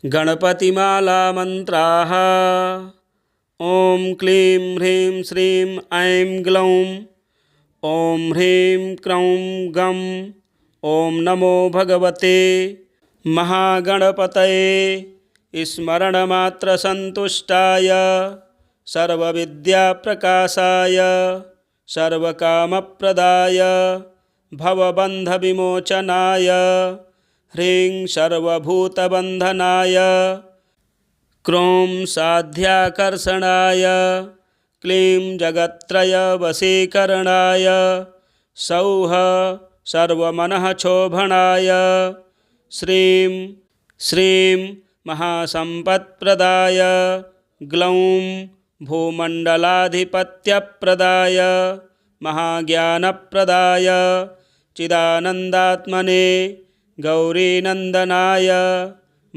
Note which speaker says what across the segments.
Speaker 1: गणपतिमाला मंत्राः। ॐ क्लीं ह्रीं श्रीं ऐं ग्लौं ॐ ह्रीं क्रौं गं ॐ नमो भगवते महागणपतये स्मरणमात्रसन्तुष्टाय सर्वविद्याप्रकाशाय सर्वकामप्रदाय भवबन्धविमोचनाय ह्रीं सर्वभूतबन्धनाय क्रों साध्याकर्षणाय क्लीं जगत्त्रयवशीकरणाय सौः सर्वमनःक्षोभणाय श्रीं श्रीं महासम्पत्प्रदाय ग्लौं भूमण्डलाधिपत्यप्रदाय महाज्ञानप्रदाय चिदानन्दात्मने गौरीनन्दनाय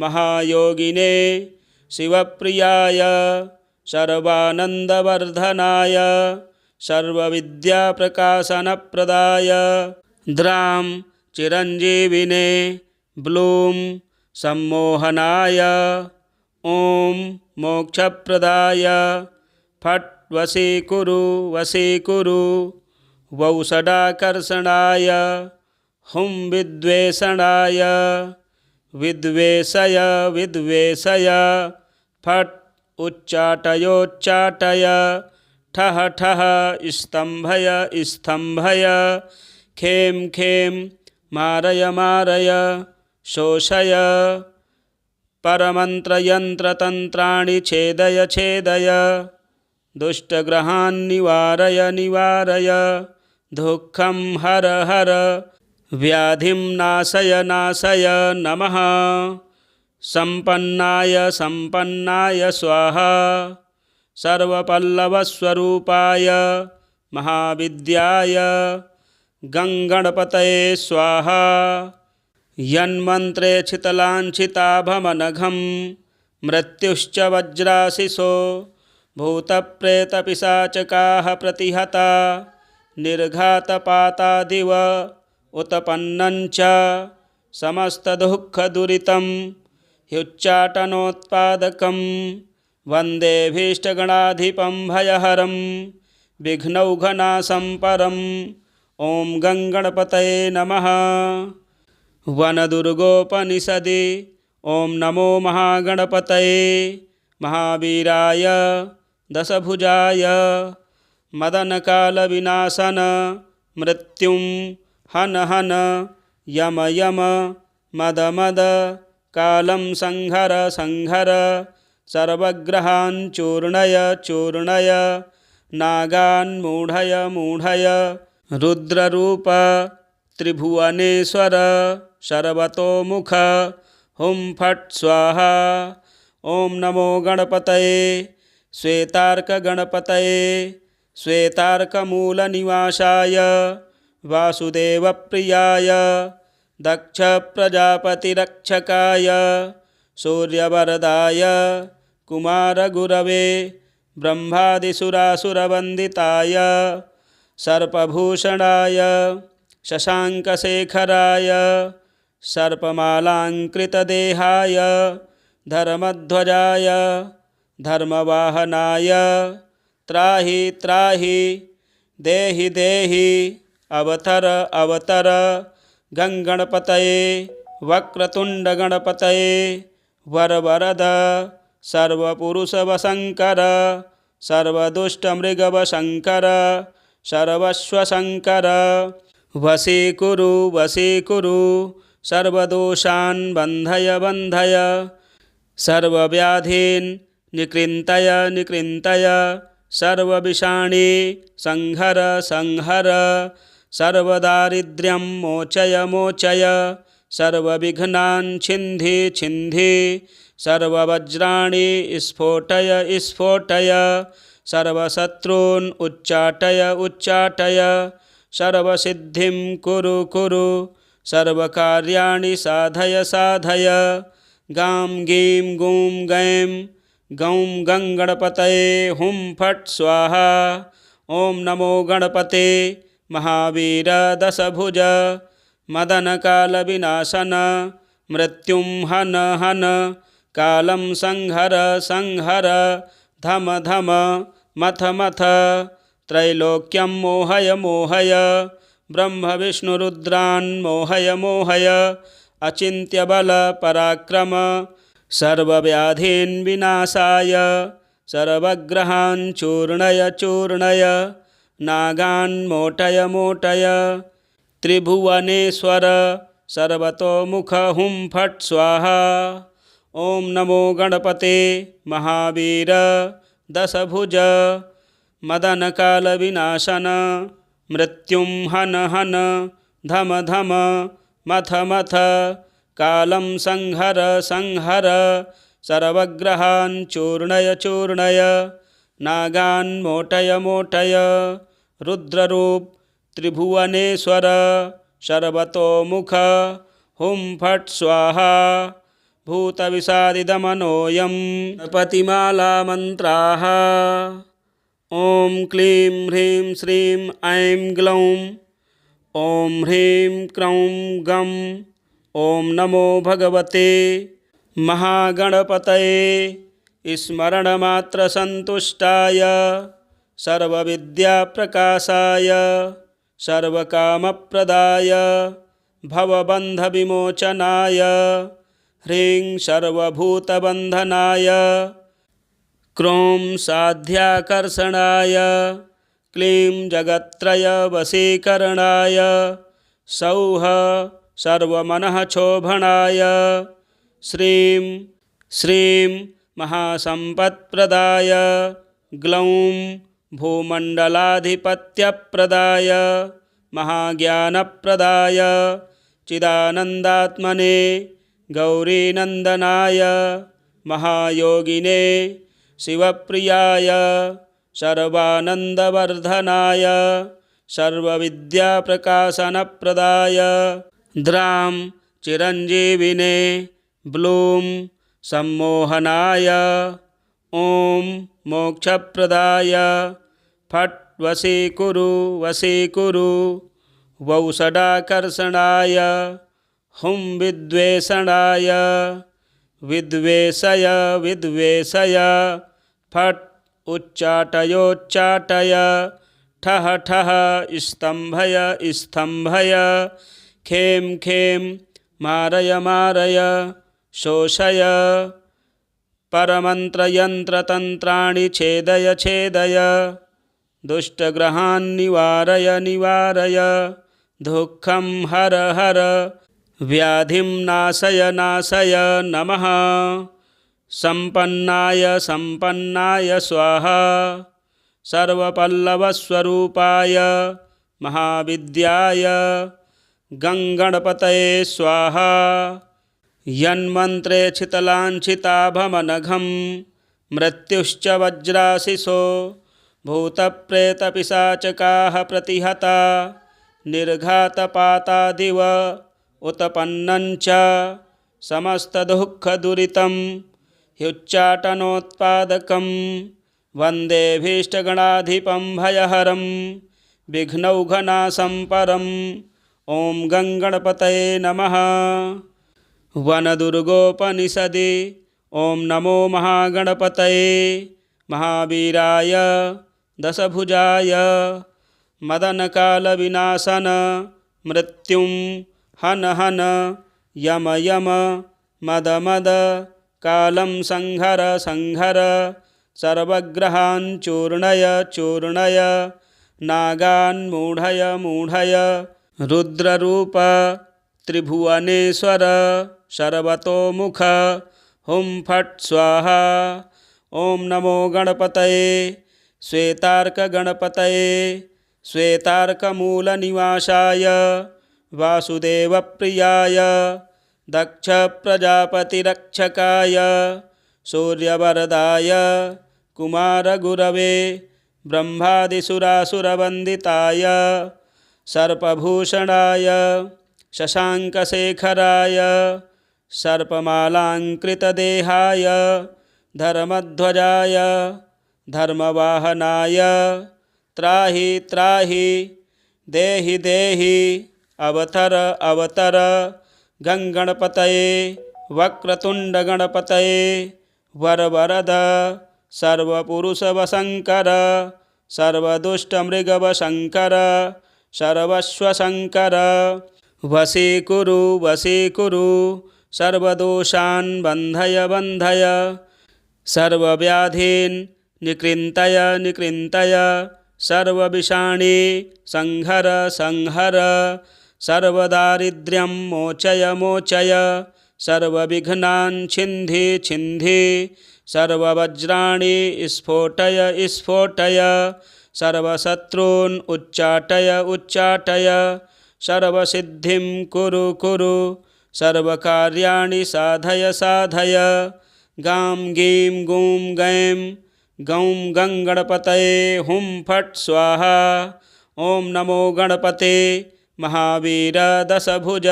Speaker 1: महायोगिने शिवप्रियाय सर्वानन्दवर्धनाय सर्वविद्याप्रकाशनप्रदाय द्रां चिरञ्जीविने ब्लूं सम्मोहनाय ॐ मोक्षप्रदाय फट् वशीकुरु वशीकुरु वौषडाकर्षणाय हुं विद्वेषणाय विद्वेषय विद्वेषय फट् उच्चाटयोच्चाटय ठः ठः स्तम्भय स्तम्भय खें खें मारय मारय शोषय परमन्त्रयन्त्रतन्त्राणि छेदय छेदय दुष्टग्रहान् निवारय निवारय दुःखं हर हर व्याधिं नाशय नाशय नमः संपन्नाय संपन्नाय स्वाहा सर्वपल्लवस्वरूपाय महाविद्याय गङ्गणपतये स्वाहा यन्मन्त्रे छितलाञ्छिताभमनघं मृत्युश्च वज्राशिषो भूतप्रेतपिशाचकाः प्रतिहता निर्घातपातादिव उत्पन्नञ्च समस्तदुःखदुरितं ह्युच्चाटनोत्पादकं वन्देभीष्टगणाधिपं भयहरं विघ्नौघनाशं परं ॐ गङ्गणपतये नमः। वनदुर्गोपनिषदि ॐ नमो महागणपतये महावीराय दशभुजाय मदनकालविनाशन मृत्युं हन हन यम यम मद मद कालं संहर संहर सर्वग्रहान् चूर्णय चूर्णय नागान् मूढय मूढय रुद्ररूप त्रिभुवनेश्वर सर्वतोमुख हुं फट् स्वाहा। ॐ नमो गणपतये श्वेतार्कगणपतये श्वेतार्कमूलनिवासाय वासुदेवप्रियाय दक्षप्रजापतिरक्षकाय सूर्यवरदाय कुमारगुरवे ब्रह्मादिसुरासुरवन्दिताय सर्पभूषणाय शशाङ्कशेखराय सर्पमालाङ्कृतदेहाय धर्मध्वजाय धर्मवाहनाय त्राहि त्राहि देहि देहि अवतर अवतर गङ्गणपतये वक्रतुण्डगणपतये वरवरद सर्वपुरुषवशङ्कर सर्वदुष्टमृगवशङ्कर सर्वस्वशङ्कर वशीकुरु वशीकुरु सर्वदोषान् बन्धय बन्धय सर्वव्याधीन् निकृन्तय निकृन्तय सर्वविषाणि संहर संहर सर्वदारिद्र्यं मोचय मोचय सर्वविघ्नान् छिन्धि छिन्धि सर्ववज्राणि स्फोटय स्फोटय सर्वशत्रून् उच्चाटय उच्चाटय सर्वसिद्धिं कुरु कुरु सर्वकार्याणि साधय साधय गां गीं गूं गैं गौं गङ्गणपतये हुं फट् स्वाहा। ॐ नमो गणपते महावीर दशभुज मदनकालविनाशन मृत्युं हन हन कालं संहर संहर धम धम मथ मथ त्रैलोक्यं मोहय मोहय ब्रह्म विष्णुरुद्रान् मोहय मोहय अचिन्त्यबल पराक्रम सर्वव्याधीन् विनाशाय सर्वग्रहान् चूर्णय चूर्णय नागान् मोटय मोटय त्रिभुवनेश्वर सर्वतोमुख हुं फट् स्वाहा। ओम नमो गणपते महावीर दशभुज मदनकाल विनाशन मृत्युं हन हन धम धम मथ मथ कालं संहर संहर सर्वग्रहान् चूर्णय चूर्णय नागान् मोटय मोटय रुद्ररूप त्रिभुवनेश्वर सर्वतोमुख हुं फट् स्वाहा। भूतविषादिदमनोऽयं गणपतिमाला मंत्राः। ओं क्लीं ह्रीं श्रीं ऐं ग्लौं ओं ह्रीं क्रौं गं ओं नमो भगवते महागणपतये स्मरणमात्रसन्तुष्टाय सर्वविद्याप्रकाशाय सर्वकामप्रदाय भवबन्धविमोचनाय ह्रीं सर्वभूतबन्धनाय क्रों साध्याकर्षणाय क्लीं जगत्त्रयवशीकरणाय सौः सर्वमनःक्षोभणाय श्रीं श्रीं महासम्पत्प्रदाय ग्लौं भूमण्डलाधिपत्यप्रदाय महाज्ञानप्रदाय चिदानन्दात्मने गौरीनन्दनाय महायोगिने शिवप्रियाय सर्वानन्दवर्धनाय सर्वविद्याप्रकाशनप्रदाय द्रां चिरञ्जीविने ब्लूं सम्मोहनाय ॐ मोक्षप्रदाय फट् वशीकुरु वशीकुरु वौषडाकर्षणाय हुं विद्वेषणाय विद्वेषय विद्वेषय फट् उच्चाटयोच्चाटय ठः ठः स्तम्भय स्तम्भय खें खें मारय मारय शोषय परमन्त्रयन्त्रतन्त्राणि छेदय छेदय दुष्टग्रहान् निवारय निवारय दुःखं हर हर व्याधिं नाशय नाशय नमः संपन्नाय संपन्नाय स्वाहा सर्वपल्लवस्वरूपाय महाविद्याय गङ्गणपतये स्वाहा। यन्मन्त्रे छितलाञ्छिताभमनघं मृत्युश्च वज्राशिषो भूतप्रेतपिशाचकाः प्रतिहता निर्घातपातादिव उत्पन्नञ्च समस्तदुःखदुरितं ह्युच्चाटनोत्पादकं वन्देभीष्टगणाधिपं भयहरं विघ्नौघनाशं परम्। ॐ गङ्गणपतये नमः। वनदुर्गोपनिषदि ॐ नमो महागणपतये महावीराय दशभुजाय मदनकालविनाशन मृत्युं हन हन यम यम मद मद कालं संहर संहर सर्वग्रहान् चूर्णय चूर्णय नागान् मूढय मूढय रुद्ररूप त्रिभुवनेश्वर सर्वतोमुख हुं फट् स्वाहा। ॐ नमो गणपतये श्वेतार्कगणपतये श्वेतार्कमूलनिवासाय वासुदेवप्रियाय दक्षप्रजापतिरक्षकाय सूर्यवरदाय कुमारगुरवे ब्रह्मादिसुरासुरवन्दिताय सर्पभूषणाय शशाङ्कशेखराय सर्पमालाङ्कृतदेहाय धर्मध्वजाय धर्मवाहनाय त्राहि त्राहि देहि देहि अवतर अवतर गङ्गणपतये वक्रतुण्डगणपतये वरवरद सर्वपुरुषवशङ्कर सर्वदुष्टमृगवशङ्कर सर्वस्वशङ्कर वशीकुरु सर्वदोषान् बन्धय बन्धय सर्वव्याधीन् निकृन्तय सर्वविषाणी संहर संहर सर्वदारिद्र्यं मोचय सर्वविघ्नान् छिन्धि सर्ववज्राणि स्फोटय सर्वशत्रून् उच्चाटय सर्वसिद्धिं कुरु सर्वकार्याणि साधय गां गीं गूं गैं गौं गङ्गणपतये हुं फट् स्वाहा। ॐ नमो गणपते महावीर दशभुज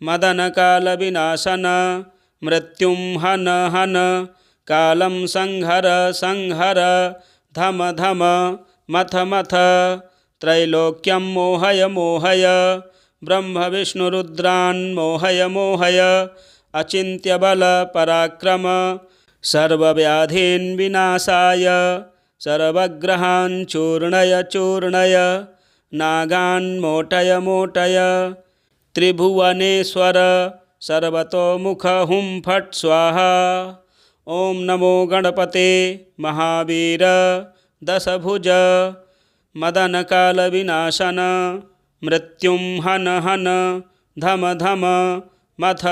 Speaker 1: मदनकालविनाशन मृत्युं हन कालं संहर धम मथ त्रैलोक्यं मोहय ब्रह्म विष्णुरुद्रान् मोहय अचिन्त्यबल पराक्रम सर्वव्याधीन् विनाशाय सर्वग्रहान् चूर्णय नागान् मोटय त्रिभुवनेश्वर सर्वतोमुख हुं फट् स्वाहा। ॐ नमो गणपते महावीर दशभुज मदनकालविनाशन मृत्युं हन धम मथ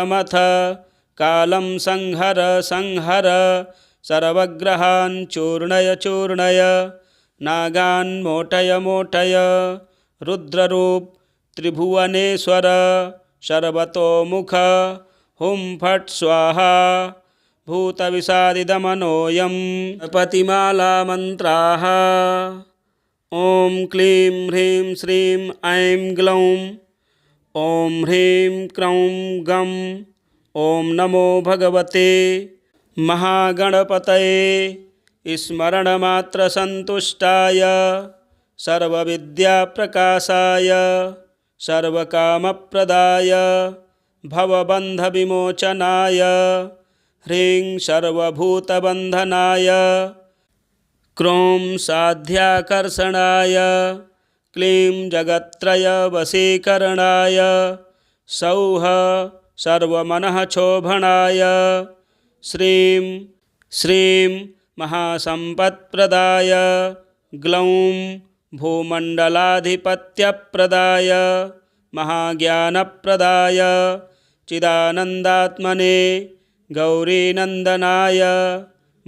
Speaker 1: कालं संहर सर्वग्रहान् चूर्णय नागान् मोटय रुद्ररूप त्रिभुवनेश्वर सर्वतोमुख हुं फट् स्वाहा। भूतविषादिदमनोऽयं गणपतिमाला मन्त्राः। ॐ क्लीं ह्रीं श्रीं ऐं ग्लौं ॐ ह्रीं क्रौं गं ॐ नमो भगवते महागणपतये स्मरणमात्रसन्तुष्टाय सर्वविद्याप्रकाशाय सर्वकामप्रदाय भवबन्धविमोचनाय ह्रीं सर्वभूतबन्धनाय क्रों साध्याकर्षणाय क्लीं जगत्त्रयवशीकरणाय सौः सर्वमनःक्षोभणाय श्रीं महासम्पत्प्रदाय ग्लौं भूमण्डलाधिपत्यप्रदाय महाज्ञानप्रदाय चिदानन्दात्मने गौरीनन्दनाय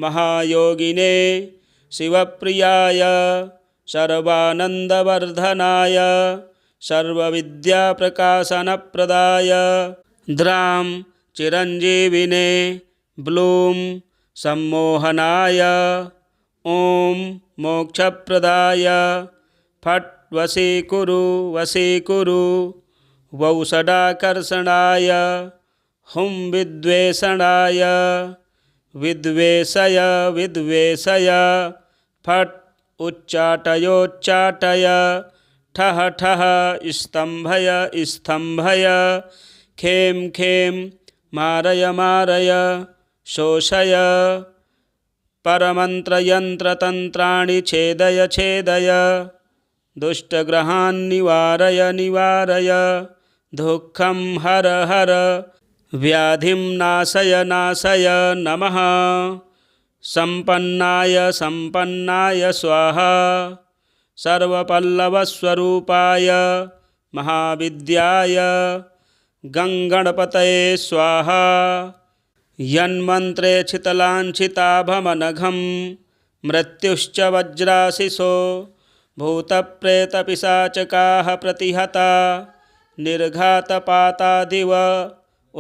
Speaker 1: महायोगिने शिवप्रियाय सर्वानन्दवर्धनाय सर्वविद्याप्रकाशनप्रदाय द्रां चिरञ्जीविने ब्लूं सम्मोहनाय ॐ मोक्षप्रदाय फट् वशीकुरु वौषडाकर्षणाय हुं विद्वेषणाय विद्वेषय फट् उच्चाटय ठः स्तम्भय खें मारय शोषय परमन्त्रयन्त्रतन्त्राणि छेदय दुष्टग्रहान् निवारय दुःखं हर व्याधिं नाशय नमः संपन्नाय स्वाहा सर्वपल्लवस्वरूपाय महाविद्याय गङ्गणपतये स्वाहा। यन्मन्त्रे छितलाञ्छिताभमनघं मृत्युश्च वज्राशिषो भूतप्रेतपिशाचकाः प्रतिहता निर्घातपातादिव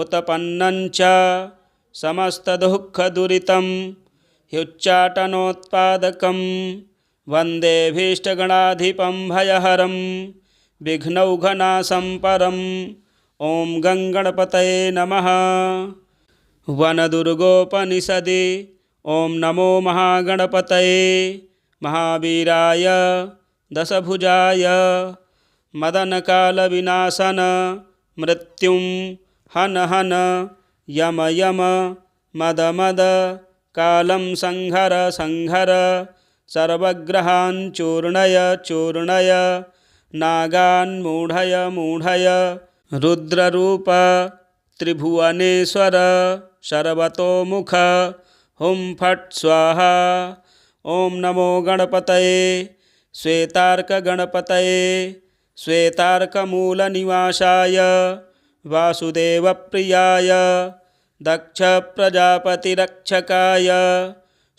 Speaker 1: उत्पन्नञ्च समस्तदुःखदुरितं ह्युच्चाटनोत्पादकं वन्देभीष्टगणाधिपं भयहरं विघ्नौघनाशं परम्। ॐ गङ्गणपतये नमः। वनदुर्गोपनिषदि ॐ नमो महागणपतये महावीराय दशभुजाय मदनकालविनाशन मृत्युं हन यम यम मद मद कालं संहर संहर सर्वग्रहान् चूर्णय चूर्णय नागान् मूढय मूढय रुद्ररूप त्रिभुवनेश्वर सर्वतोमुख हुं फट् स्वाहा। ओं नमो गणपतये श्वेतार्कगणपतये श्वेतार्कमूलनिवासाय वासुदेवप्रियाय दक्षप्रजापतिरक्षकाय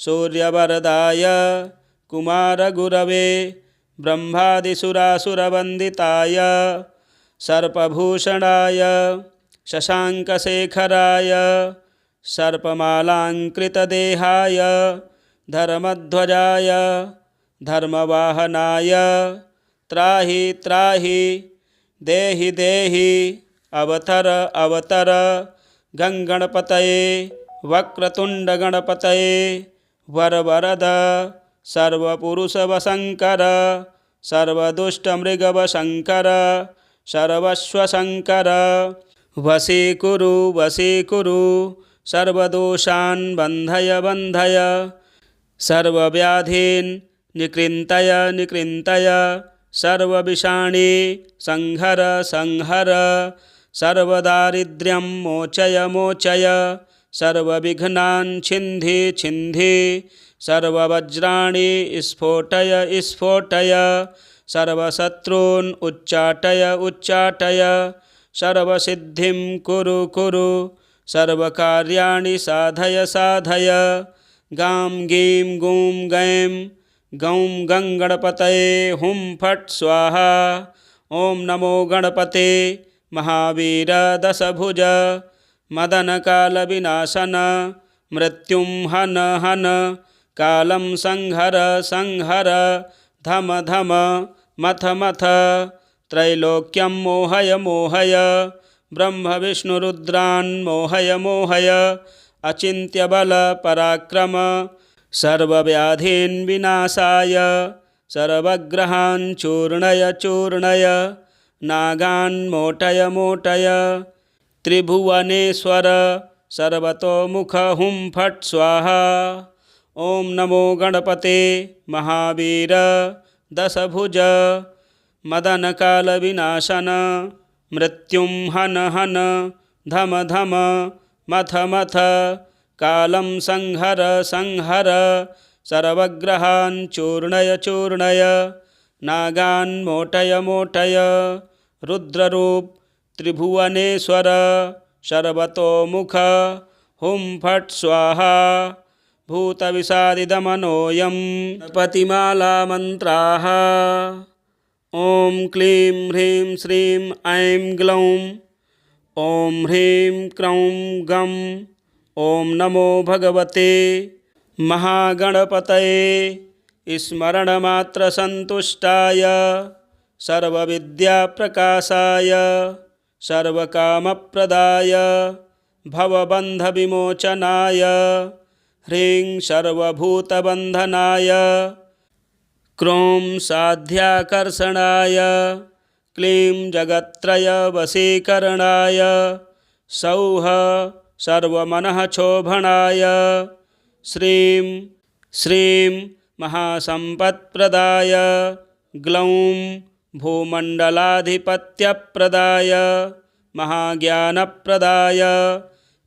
Speaker 1: सूर्यवरदाय कुमारगुरवे ब्रह्मादिसुरासुरवन्दिताय सर्पभूषणाय शशाङ्कशेखराय सर्पमालाङ्कृतदेहाय धर्मध्वजाय धर्मवाहनाय त्राहि त्राहि देहि देहि अवतर अवतर गङ्गणपतये वक्रतुण्डगणपतये वरवरद सर्वपुरुषवशङ्कर सर्वदुष्टमृगवशङ्कर सर्वस्वशङ्कर वशीकुरु वशीकुरु सर्वदोषान् बन्धय बन्धय सर्वव्याधीन् निकृन्तय निकृन्तय सर्वविषाणी संहर संहर सर्वदारिद्र्यं मोचय मोचय सर्वविघ्नान् छिन्धि छिन्धि सर्ववज्राणि स्फोटय स्फोटय सर्वशत्रून् उच्चाटय उच्चाटय सर्वसिद्धिं कुरु कुरु सर्वकार्याणि साधय साधय गां गीं गूं गैं गौं गङ्गणपतये हुं फट् स्वाहा। ओं नमो गणपते महावीर दशभुज मदनकालविनाशन मृत्युं हन हन कालं संहर संहर धम धम मथ मथ त्रैलोक्यं मोहय मोहय ब्रह्मविष्णुरुद्रान् मोहय मोहय अचिन्त्यबल पराक्रम सर्वव्याधीन् विनाशाय सर्वग्रहान् चूर्णय चूर्णय नागान् मोटय मोटय त्रिभुवनेश्वर सर्वतोमुख हुं फट् स्वाहा। ओं नमो गणपते महावीर दशभुज मदनकालविनाशन मृत्युं हन हन धम धम मथ मथ कालं संहर संहर सर्वग्रहान् चूर्णय चूर्णय नागान् मोटय मोटय रुद्ररूप त्रिभुवनेश्वर सर्वतोमुख हुं फट् स्वाहा। भूतविषादिदमनोऽयं गणपतिमालामन्त्राः ॐ क्लीं ह्रीं श्रीं ऐं ग्लौं ॐ ह्रीं क्रौं गं ॐ नमो भगवते महागणपतये स्मरणमात्रसन्तुष्टाय सर्वविद्याप्रकाशाय सर्वकामप्रदाय भवबन्धविमोचनाय ह्रीं सर्वभूतबन्धनाय क्रों साध्याकर्षणाय क्लीं जगत्त्रयवशीकरणाय सौः सर्वमनःक्षोभणाय श्रीं श्रीं महासम्पत्प्रदाय ग्लौं भूमण्डलाधिपत्यप्रदाय महाज्ञानप्रदाय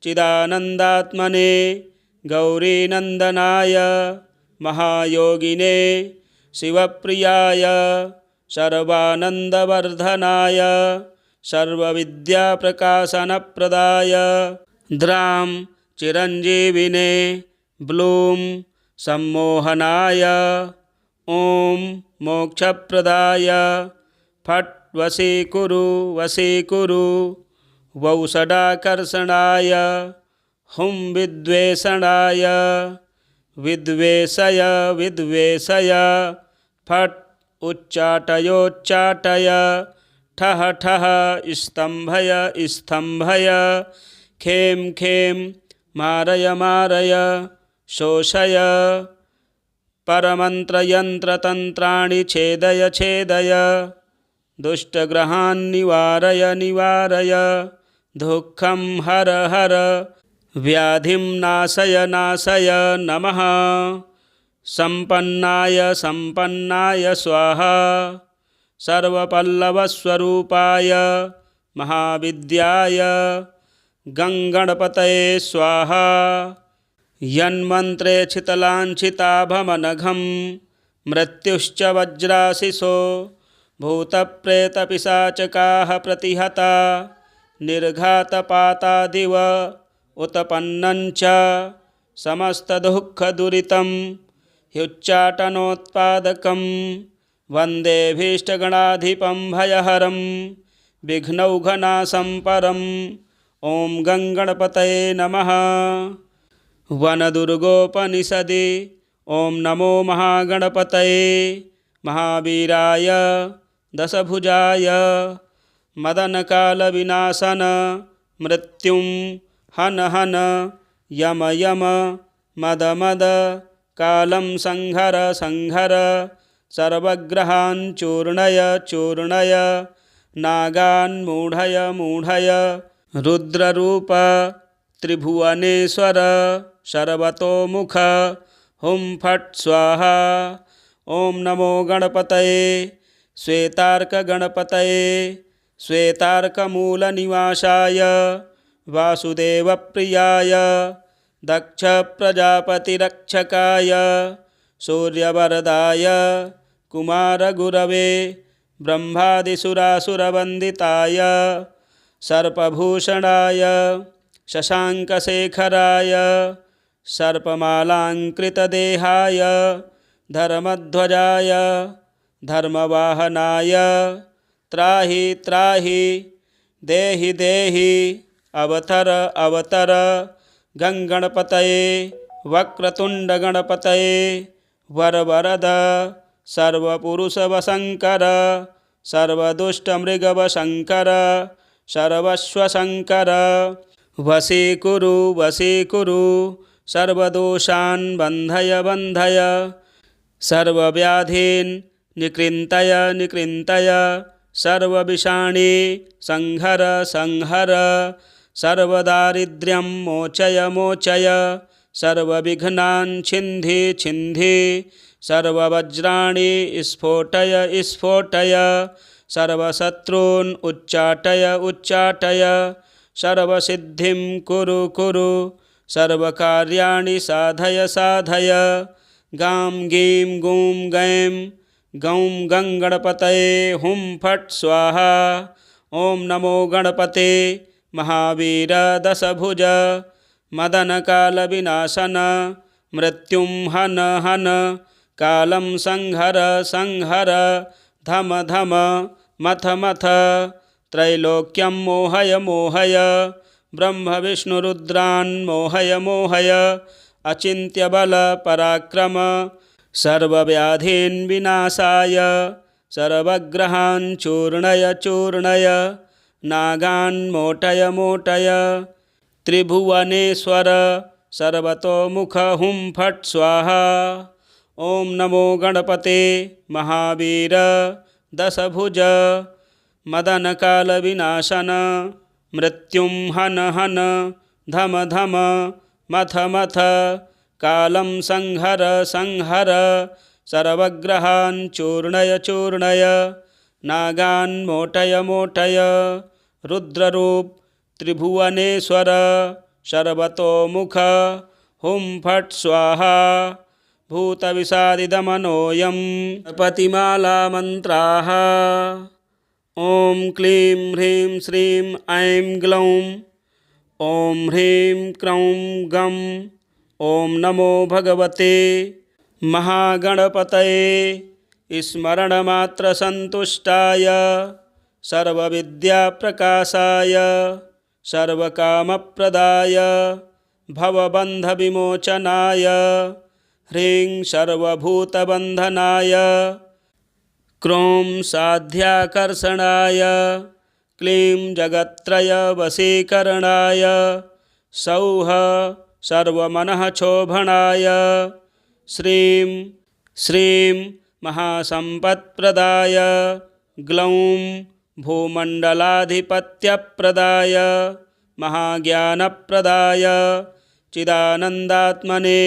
Speaker 1: चिदानन्दात्मने गौरीनन्दनाय महायोगिने शिवप्रियाय सर्वानन्दवर्धनाय सर्वविद्याप्रकाशनप्रदाय द्रां चिरञ्जीविने ब्लूं सम्मोहनाय ॐ मोक्षप्रदाय फट् वशीकुरु वशीकुरु वौषडाकर्षणाय हुं विद्वेषणाय विद्वेषय विद्वेषय फट् उच्चाटयोच्चाटय ठः ठः स्तम्भय स्तम्भय खें खें मारय मारय शोषय परमन्त्रयन्त्रतन्त्राणि छेदय छेदय दुष्टग्रहान् निवारय निवारय दुःखं हर हर व्याधिं नाशय नाशय नमः संपन्नाय संपन्नाय स्वाहा सर्वपल्लवस्वरूपाय महाविद्याय गङ्गणपतये स्वाहा यन्मन्त्रे छितलाञ्छिताभमनघं मृत्युश्च वज्राशिषो भूतप्रेतपिशाचकाः प्रतिहता निर्घातपातादिव उत्पन्नञ्च समस्तदुःखदुरितं ह्युच्चाटनोत्पादकं वन्देभीष्टगणाधिपं भयहरं विघ्नौघनाशं परम् ॐ गङ्गणपतये नमः। वनदुर्गोपनिषदि ॐ नमो महागणपतये महावीराय दशभुजाय मदनकालविनाशन मृत्युं हन हन यम यम मद मद कालं संहर संहर सर्वग्रहान् चूर्णय चूर्णय नागान् मूढय मूढय रुद्ररूप त्रिभुवनेश्वर सर्वतोमुख हुं फट् स्वाहा। ॐ नमो गणपतये श्वेतार्कगणपतये श्वेतार्कमूलनिवासाय वासुदेवप्रियाय दक्षप्रजापतिरक्षकाय सूर्यवरदाय कुमारगुरवे ब्रह्मादिसुरासुरवन्दिताय सर्पभूषणाय शशाङ्कशेखराय सर्पमालाङ्कृतदेहाय धर्मध्वजाय धर्मवाहनाय त्राहि त्राहि देहि देहि अवतर अवतर गङ्गणपतये वक्रतुण्डगणपतये वरवरद सर्वपुरुषवशङ्कर सर्वदुष्टमृगवशङ्कर सर्वस्वशङ्कर वशीकुरु वशीकुरु सर्वदोषान् बन्धय बन्धय सर्वव्याधीन् निकृन्तय निकृन्तय सर्वविषाणि संहर संहर सर्वदारिद्र्यं मोचय मोचय सर्वविघ्नान् छिन्धि छिन्धि सर्ववज्राणि स्फोटय स्फोटय सर्वशत्रून् उच्चाटय उच्चाटय सर्वसिद्धिं कुरु कुरु सर्वकार्याणि साधय साधय गां गीं गूं गैं गौं गङ्गणपतये हुं फट् स्वाहा। ॐ नमो गणपते महावीर दशभुज मदनकालविनाशन मृत्युं हन हन कालं संहर संहर धम धम मथ मथ त्रैलोक्यं मोहय मोहय ब्रह्म विष्णुरुद्रान् मोहय मोहय अचिन्त्यबल पराक्रम सर्वव्याधीन् विनाशाय सर्वग्रहान् चूर्णय चूर्णय नागान् मोटय मोटय त्रिभुवनेश्वर सर्वतोमुख हुं फट् स्वाहा। ॐ नमो गणपते महावीर दशभुज मदनकालविनाशन मृत्युं हन हन धम धम मथ मथ कालं संहर संहर सर्वग्रहान् चूर्णय चूर्णय नागान् मोटय मोटय रुद्ररूप त्रिभुवनेश्वर सर्वतोमुख हुं फट् स्वाहा। भूतविषादिदमनोऽयं गणपतिमालामन्त्राः ॐ क्लीं ह्रीं श्रीं ऐं ग्लौं ॐ ह्रीं क्रौं गं ॐ नमो भगवते महागणपतये स्मरणमात्रसन्तुष्टाय सर्वविद्याप्रकाशाय सर्वकामप्रदाय भवबन्धविमोचनाय ह्रीं सर्वभूतबन्धनाय क्रों साध्याकर्षणाय क्लीं जगत्त्रयवशीकरणाय सौः सर्वमनःक्षोभणाय श्रीं श्रीं महासम्पत्प्रदाय ग्लौं भूमण्डलाधिपत्यप्रदाय महाज्ञानप्रदाय चिदानन्दात्मने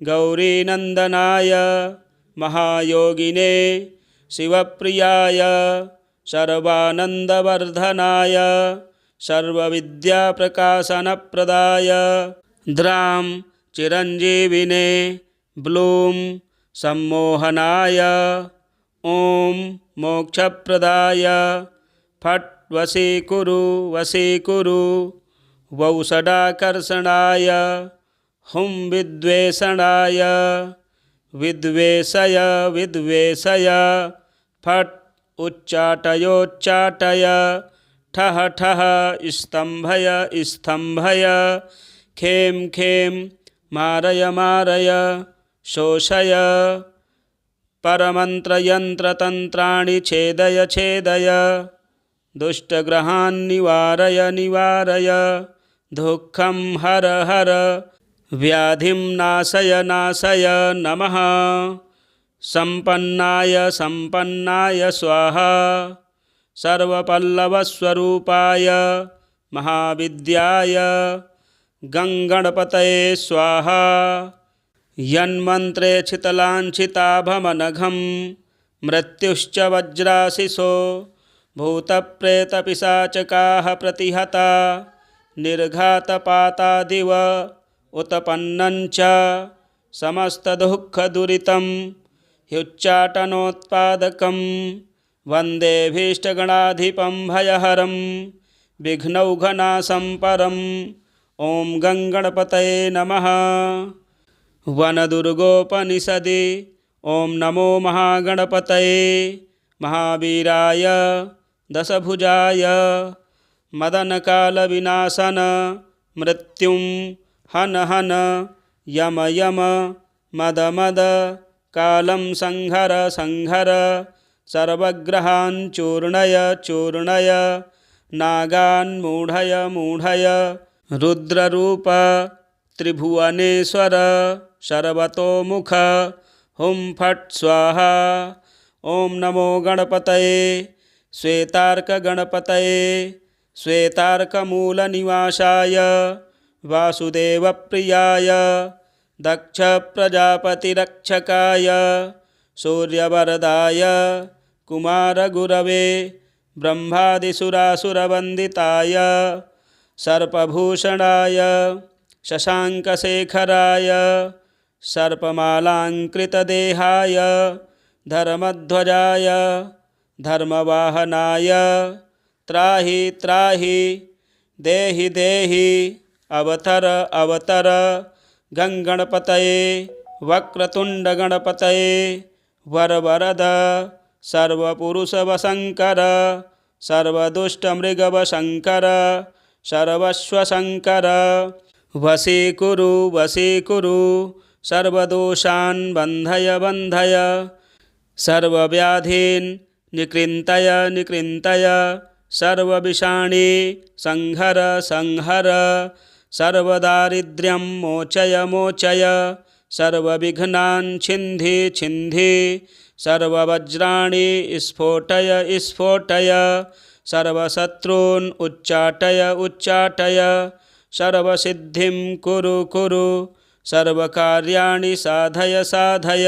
Speaker 1: गौरीनन्दनाय महायोगिने शिवप्रियाय सर्वानन्दवर्धनाय सर्वविद्याप्रकाशनप्रदाय द्रां चिरञ्जीविने ब्लूं सम्मोहनाय ॐ मोक्षप्रदाय फट् वशीकुरु वशीकुरु वौषडाकर्षणाय हुं विद्वेषणाय विद्वेषय विद्वेषय फट् उच्चाटयोच्चाटय ठः ठः स्तम्भय स्तम्भय खें खें मारय मारय शोषय परमन्त्रयन्त्रतन्त्राणि छेदय छेदय दुष्टग्रहान् निवारय निवारय दुःखं हर हर व्याधिं नाशय नाशय नमः सम्पन्नाय सम्पन्नाय स्वाहा सर्वपल्लवस्वरूपाय महाविद्याय गङ्गणपतये स्वाहा यन्मन्त्रे छितलाञ्छिताभमनघं मृत्युश्च वज्राशिषो भूतप्रेतपिशाचकाः प्रतिहता निर्घातपातादिव उत्पन्नञ्च समस्तदुःखदुरितं ह्युच्चाटनोत्पादकं वन्देभीष्टगणाधिपं भयहरं विघ्नौघनाशं परम् ॐ गङ्गणपतये नमः। वनदुर्गोपनिषदि ॐ नमो महागणपतये महावीराय दशभुजाय मदनकालविनाशन मृत्युं हन हन यम यम मद मद कालं संहर संहर सर्वग्रहान् चूर्णय चूर्णय नागान् मूढय मूढय रुद्ररूप त्रिभुवनेश्वर सर्वतोमुख हुं फट् स्वाहा। ॐ नमो गणपतये श्वेतार्कगणपतये श्वेतार्कमूलनिवासाय वासुदेवप्रियाय दक्षप्रजापतिरक्षकाय सूर्यवरदाय कुमारगुरवे ब्रह्मादिसुरासुरवन्दिताय सर्पभूषणाय शशाङ्कशेखराय सर्पमालाङ्कृतदेहाय धर्मध्वजाय धर्मवाहनाय त्राहि त्राहि देहि देहि अवतर अवतर गङ्गणपतये वक्रतुण्डगणपतये वरवरद सर्वपुरुषवशङ्कर सर्वदुष्टमृगवशङ्कर सर्वस्वशङ्कर वशीकुरु वशीकुरु सर्वदोषान् बन्धय बन्धय सर्वव्याधीन् निकृन्तय निकृन्तय सर्वविषाणि संहर संहर सर्वदारिद्र्यं मोचय मोचय सर्वविघ्नान् छिन्धि छिन्धि सर्ववज्राणि स्फोटय स्फोटय सर्वशत्रून् उच्चाटय उच्चाटय सर्वसिद्धिं कुरु कुरु सर्वकार्याणि साधय साधय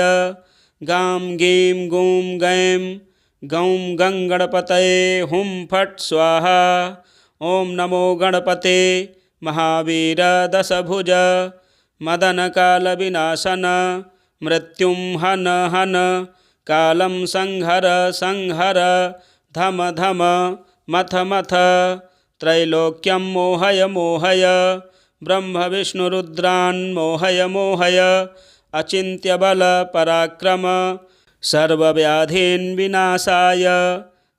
Speaker 1: गां गीं गूं गैं गौं गङ्गणपतये हुं फट् स्वाहा। ॐ नमो गणपते महावीर दशभुज मदनकालविनाशन मृत्युं हन हन कालं संहर संहर धम धम मथ मथ त्रैलोक्यं मोहय मोहय ब्रह्म विष्णुरुद्रान् मोहय मोहय अचिन्त्यबल पराक्रम सर्वव्याधीन् विनाशाय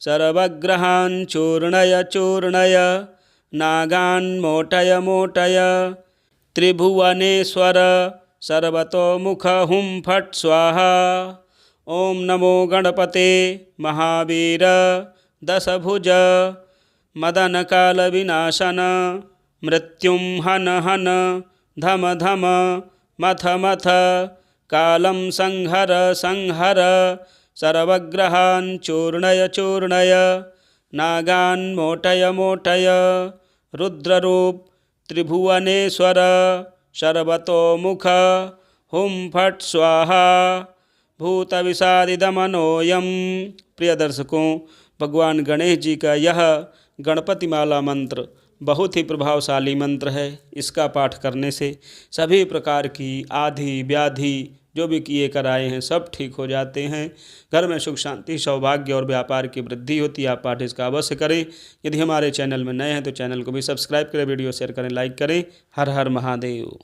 Speaker 1: सर्वग्रहान् चूर्णय चूर्णय नागान् मोटय मोटय त्रिभुवनेश्वर सर्वतोमुख हुं फट् स्वाहा। ॐ नमो गणपते महावीर दशभुज मदनकालविनाशन मृत्युं हन हन धम धम मथ मथ कालं संहर संहर सर्वग्रहान् चूर्णय चूर्णय नागान् मोटय मोटय रुद्ररूप त्रिभुवनेश्वर सर्वतोमुख हुं फट् स्वाहा भूतविषादिदमनोऽयं। प्रिय दर्शकों, भगवान गणेश जी का यह गणपति माला मंत्र बहुत ही प्रभावशाली मंत्र है। इसका पाठ करने से सभी प्रकार की आधि व्याधि जो भी किए कराए हैं सब ठीक हो जाते हैं। घर में सुख शांति सौभाग्य और व्यापार की वृद्धि होती है। आप पाठ इसका अवश्य करें। यदि हमारे चैनल में नए हैं तो चैनल को भी सब्सक्राइब करें, वीडियो शेयर करें, लाइक करें। हर हर महादेव।